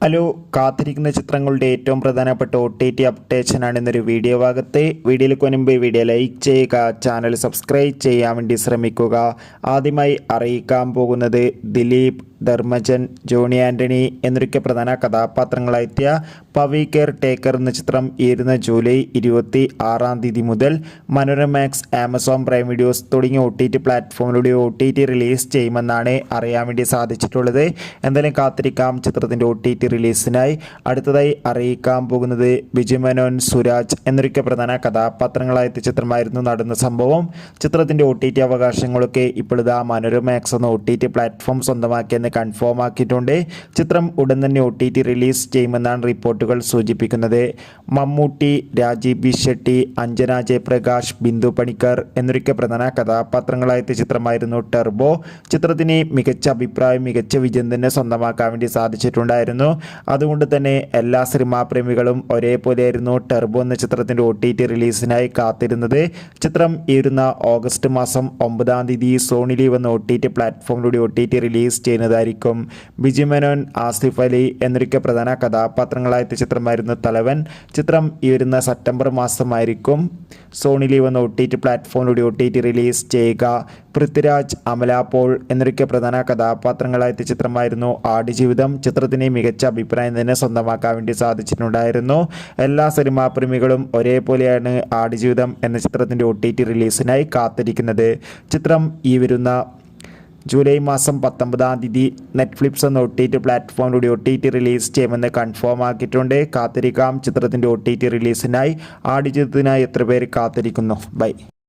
Hello, കാത്തിരിക്കുന്ന ചിത്രങ്ങളുടെ ഏറ്റവും പ്രധാനപ്പെട്ട OTT അപ്ഡേഷനാണ് ഇന്നൊരു വീഡിയോ ഭാഗത്തെ. വീഡിയോയിലേക്ക് മുൻപ് വീഡിയോ ലൈക്ക് ചെയ്യുക, ചാനൽ സബ്സ്ക്രൈബ് ചെയ്യാൻ വേണ്ടി ശ്രമിക്കുക. ആദ്യമായി അറിയിക്കാൻ പോകുന്നത് ദിലീപ്, ധർമ്മജൻ, ജോണി ആൻ്റണി എന്നൊക്കെ പ്രധാന കഥാപാത്രങ്ങളായെത്തിയ പവി കെയർ ടേക്കർ എന്ന ചിത്രം ഇരുന്ന ജൂലൈ 26 മുതൽ മനോരമാക്സ്, ആമസോൺ പ്രൈം വീഡിയോസ് തുടങ്ങിയ OTT പ്ലാറ്റ്ഫോമിലൂടെ OTT റിലീസ് ചെയ്യുമെന്നാണ് അറിയാൻ വേണ്ടി സാധിച്ചിട്ടുള്ളത്. എന്തായാലും കാത്തിരിക്കാം ചിത്രത്തിൻ്റെ OTT റിലീസിനായി. അടുത്തതായി അറിയിക്കാൻ പോകുന്നത് വിജയ് മേനോൻ, സുരാജ് എന്നൊക്കെ പ്രധാന കഥാപാത്രങ്ങളായെത്തിയ ചിത്രമായിരുന്നു നടന്ന സംഭവം. ചിത്രത്തിൻ്റെ OTT അവകാശങ്ങളൊക്കെ ഇപ്പോഴിതാ മനോരമാക്സ് എന്ന OTT പ്ലാറ്റ്ഫോം സ്വന്തമാക്കിയെന്ന് കൺഫേം ആക്കിയിട്ടുണ്ട്. ചിത്രം ഉടൻ തന്നെ OTT റിലീസ് ചെയ്യുമെന്നാണ് റിപ്പോർട്ടുകൾ സൂചിപ്പിക്കുന്നത്. മമ്മൂട്ടി, രാജീവ് ബി ഷെട്ടി, അഞ്ജന ജയപ്രകാശ്, ബിന്ദു പണിക്കർ എന്നൊക്കെ പ്രധാന കഥാപാത്രങ്ങളായെത്തിയ ചിത്രമായിരുന്നു ടർബോ. ചിത്രത്തിന് മികച്ച അഭിപ്രായം, മികച്ച വിജയം തന്നെ സ്വന്തമാക്കാൻ വേണ്ടി സാധിച്ചിട്ടുണ്ടായിരുന്നു. അതുകൊണ്ട് തന്നെ എല്ലാ സിനിമാ പ്രേമികളും ഒരേപോലെയായിരുന്നു ടർബോ എന്ന ചിത്രത്തിൻ്റെ OTT റിലീസിനായി കാത്തിരുന്നത്. ചിത്രം ഇരുന്ന ഓഗസ്റ്റ് മാസം 9 സോണി ലീവ് എന്ന OTT പ്ലാറ്റ്ഫോമിലൂടെ OTT റിലീസ് ചെയ്യുന്നതായിരിക്കും. വിജയ് മേനോൻ, ആസിഫ് അലി എന്നൊക്കെ പ്രധാന കഥാപാത്രങ്ങളായ ചിത്രമായിരുന്നു തലവൻ. ചിത്രം ഈ വരുന്ന സെപ്റ്റംബർ മാസമായിരിക്കും സോണി ലീവ് എന്ന OTT പ്ലാറ്റ്ഫോമിലൂടെ OTT റിലീസ് ചെയ്യുക. പൃഥ്വിരാജ്, അമല പോൾ എന്നൊക്കെ പ്രധാന കഥാപാത്രങ്ങളായ ചിത്രമായിരുന്നു ആടുജീവിതം. ചിത്രത്തിന് മികച്ച അഭിപ്രായം തന്നെ സ്വന്തമാക്കാൻ വേണ്ടി സാധിച്ചിട്ടുണ്ടായിരുന്നു. എല്ലാ സിനിമാ പ്രേമികളും ഒരേപോലെയാണ് ആടുജീവിതം എന്ന ചിത്രത്തിൻ്റെ OTT റിലീസിനായി കാത്തിരിക്കുന്നത്. ചിത്രം ഈ വരുന്ന ജൂലൈ മാസം 19 നെറ്റ്ഫ്ലിക്സ് എന്ന OTT പ്ലാറ്റ്ഫോമിലൂടെ OTT റിലീസ് ചെയ്യുമെന്ന് കൺഫേം ആക്കിയിട്ടുണ്ട്. കാത്തിരിക്കാം ചിത്രത്തിൻ്റെ OTT റിലീസിനായി. ആടുജീവിതത്തിനായി എത്ര പേര് കാത്തിരിക്കുന്നു? ബൈ.